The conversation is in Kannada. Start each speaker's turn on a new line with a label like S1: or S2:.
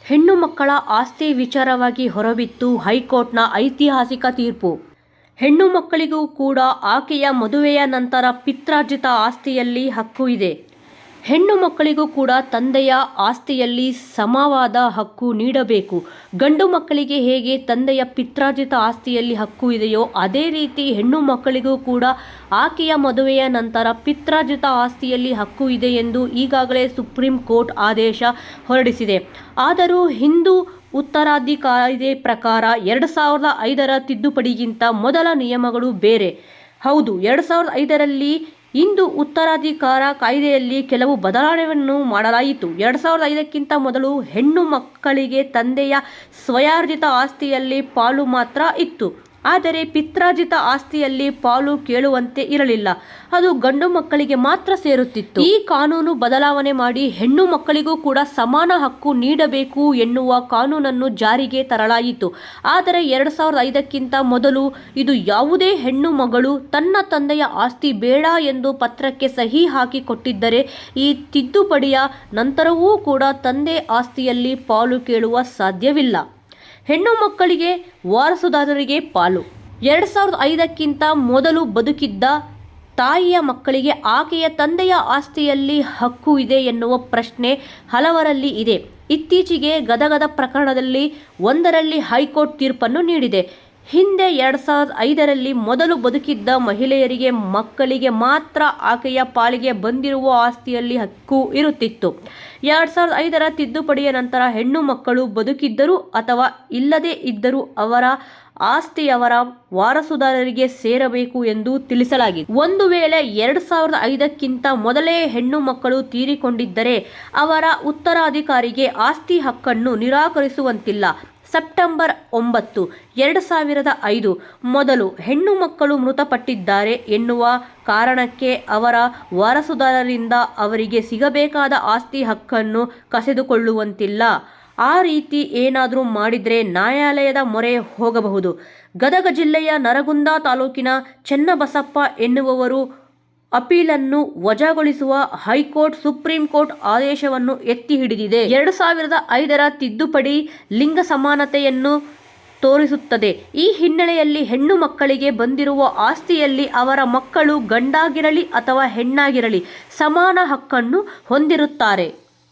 S1: ಹೆಣ್ಣು ಮಕ್ಕಳ ಆಸ್ತಿ ವಿಚಾರವಾಗಿ ಹೊರಬಿತ್ತು ಹೈಕೋರ್ಟ್ನ ಐತಿಹಾಸಿಕ ತೀರ್ಪು. ಹೆಣ್ಣು ಮಕ್ಕಳಿಗೂ ಕೂಡ ಆಕೆಯ ಮದುವೆಯ ನಂತರ ಪಿತ್ರಾರ್ಜಿತ ಆಸ್ತಿಯಲ್ಲಿ ಹಕ್ಕು ಇದೆ. ಹೆಣ್ಣು ಮಕ್ಕಳಿಗೂ ಕೂಡ ತಂದೆಯ ಆಸ್ತಿಯಲ್ಲಿ ಸಮವಾದ ಹಕ್ಕು ನೀಡಬೇಕು. ಗಂಡು ಮಕ್ಕಳಿಗೆ ಹೇಗೆ ತಂದೆಯ ಪಿತ್ರಾರ್ಜಿತ ಆಸ್ತಿಯಲ್ಲಿ ಹಕ್ಕು ಇದೆಯೋ ಅದೇ ರೀತಿ ಹೆಣ್ಣು ಮಕ್ಕಳಿಗೂ ಕೂಡ ಆಕೆಯ ಮದುವೆಯ ನಂತರ ಪಿತ್ರಾರ್ಜಿತ ಆಸ್ತಿಯಲ್ಲಿ ಹಕ್ಕು ಇದೆ ಎಂದು ಈಗಾಗಲೇ ಸುಪ್ರೀಂ ಕೋರ್ಟ್ ಆದೇಶ ಹೊರಡಿಸಿದೆ. ಆದರೂ ಹಿಂದೂ ಉತ್ತರಾಧಿಕಾರ ಕಾಯ್ದೆ ಪ್ರಕಾರ 2005ರ ತಿದ್ದುಪಡಿಗಿಂತ ಮೊದಲ ನಿಯಮಗಳು ಬೇರೆ. ಹೌದು, 2005ರಲ್ಲಿ ಹಿಂದೂ ಉತ್ತರಾಧಿಕಾರ ಕಾಯ್ದೆಯಲ್ಲಿ ಕೆಲವು ಬದಲಾವಣೆಯನ್ನು ಮಾಡಲಾಯಿತು. 2005ಕ್ಕಿಂತ ಮೊದಲು ಹೆಣ್ಣು ಮಕ್ಕಳಿಗೆ ತಂದೆಯ ಸ್ವಯಾರ್ಜಿತ ಆಸ್ತಿಯಲ್ಲಿ ಪಾಲು ಮಾತ್ರ ಇತ್ತು. ಆದರೆ ಪಿತ್ರಾರ್ಜಿತ ಆಸ್ತಿಯಲ್ಲಿ ಪಾಲು ಕೇಳುವಂತೆ ಇರಲಿಲ್ಲ. ಅದು ಗಂಡು ಮಕ್ಕಳಿಗೆ ಮಾತ್ರ ಸೇರುತ್ತಿತ್ತು. ಈ ಕಾನೂನು ಬದಲಾವಣೆ ಮಾಡಿ ಹೆಣ್ಣು ಮಕ್ಕಳಿಗೂ ಕೂಡ ಸಮಾನ ಹಕ್ಕು ನೀಡಬೇಕು ಎನ್ನುವ ಕಾನೂನನ್ನು ಜಾರಿಗೆ ತರಲಾಯಿತು. ಆದರೆ 2005ಕ್ಕಿಂತ ಮೊದಲು ಇದು ಯಾವುದೇ ಹೆಣ್ಣು ಮಗಳು ತನ್ನ ತಂದೆಯ ಆಸ್ತಿ ಬೇಡ ಎಂದು ಪತ್ರಕ್ಕೆ ಸಹಿ ಹಾಕಿ ಕೊಟ್ಟಿದ್ದರೆ ಈ ತಿದ್ದುಪಡಿಯ ನಂತರವೂ ಕೂಡ ತಂದೆ ಆಸ್ತಿಯಲ್ಲಿ ಪಾಲು ಕೇಳುವ ಸಾಧ್ಯವಿಲ್ಲ. ಹೆಣ್ಣು ಮಕ್ಕಳಿಗೆ ವಾರಸುದಾರರಿಗೆ ಪಾಲು. 2005ಕ್ಕಿಂತ ಮೊದಲು ಬದುಕಿದ್ದ ತಾಯಿಯ ಮಕ್ಕಳಿಗೆ ಆಕೆಯ ತಂದೆಯ ಆಸ್ತಿಯಲ್ಲಿ ಹಕ್ಕು ಇದೆ ಎನ್ನುವ ಪ್ರಶ್ನೆ ಹಲವರಲ್ಲಿ ಇದೆ. ಇತ್ತೀಚೆಗೆ ಗದಗದ ಪ್ರಕರಣದಲ್ಲಿ ಒಂದರಲ್ಲಿ ಹೈಕೋರ್ಟ್ ತೀರ್ಪನ್ನು ನೀಡಿದೆ. ಹಿಂದೆ 2005ರಲ್ಲಿ ಮೊದಲು ಬದುಕಿದ್ದ ಮಹಿಳೆಯರಿಗೆ ಮಕ್ಕಳಿಗೆ ಮಾತ್ರ ಆಕೆಯ ಪಾಲಿಗೆ ಬಂದಿರುವ ಆಸ್ತಿಯಲ್ಲಿ ಹಕ್ಕು ಇರುತ್ತಿತ್ತು. 2005ರ ತಿದ್ದುಪಡಿಯ ನಂತರ ಹೆಣ್ಣು ಮಕ್ಕಳು ಬದುಕಿದ್ದರೂ ಅಥವಾ ಇಲ್ಲದೇ ಇದ್ದರೂ ಅವರ ಆಸ್ತಿ ಅವರ ವಾರಸುದಾರರಿಗೆ ಸೇರಬೇಕು ಎಂದು ತಿಳಿಸಲಾಗಿದೆ. ಒಂದು ವೇಳೆ 2005ಕ್ಕಿಂತ ಮೊದಲೇ ಹೆಣ್ಣು ಮಕ್ಕಳು ತೀರಿಕೊಂಡಿದ್ದರೆ ಅವರ ಉತ್ತರಾಧಿಕಾರಿಗೆ ಆಸ್ತಿ ಹಕ್ಕನ್ನು ನಿರಾಕರಿಸುವಂತಿಲ್ಲ. ಸೆಪ್ಟೆಂಬರ್ 9, 2005 ಮೊದಲು ಹೆಣ್ಣು ಮಕ್ಕಳು ಮೃತಪಟ್ಟಿದ್ದಾರೆ ಎನ್ನುವ ಕಾರಣಕ್ಕೆ ಅವರ ವಾರಸುದಾರರಿಂದ ಅವರಿಗೆ ಸಿಗಬೇಕಾದ ಆಸ್ತಿ ಹಕ್ಕನ್ನು ಕಸಿದುಕೊಳ್ಳುವಂತಿಲ್ಲ. ಆ ರೀತಿ ಏನಾದರೂ ಮಾಡಿದರೆ ನ್ಯಾಯಾಲಯದ ಮೊರೆ ಹೋಗಬಹುದು. ಗದಗ ಜಿಲ್ಲೆಯ ನರಗುಂದ ತಾಲೂಕಿನ ಚೆನ್ನಬಸಪ್ಪ ಎನ್ನುವವರು ಅಪೀಲನ್ನು ವಜಾಗೊಳಿಸುವ ಹೈಕೋರ್ಟ್ ಸುಪ್ರೀಂ ಕೋರ್ಟ್ ಆದೇಶವನ್ನು ಎತ್ತಿ ಹಿಡಿದಿದೆ. 2005ರ ತಿದ್ದುಪಡಿ ಲಿಂಗ ಸಮಾನತೆಯನ್ನು ತೋರಿಸುತ್ತದೆ. ಈ ಹಿನ್ನೆಲೆಯಲ್ಲಿ ಹೆಣ್ಣು ಮಕ್ಕಳಿಗೆ ಬಂದಿರುವ ಆಸ್ತಿಯಲ್ಲಿ ಅವರ ಮಕ್ಕಳು ಗಂಡಾಗಿರಲಿ ಅಥವಾ ಹೆಣ್ಣಾಗಿರಲಿ ಸಮಾನ ಹಕ್ಕನ್ನು ಹೊಂದಿರುತ್ತಾರೆ.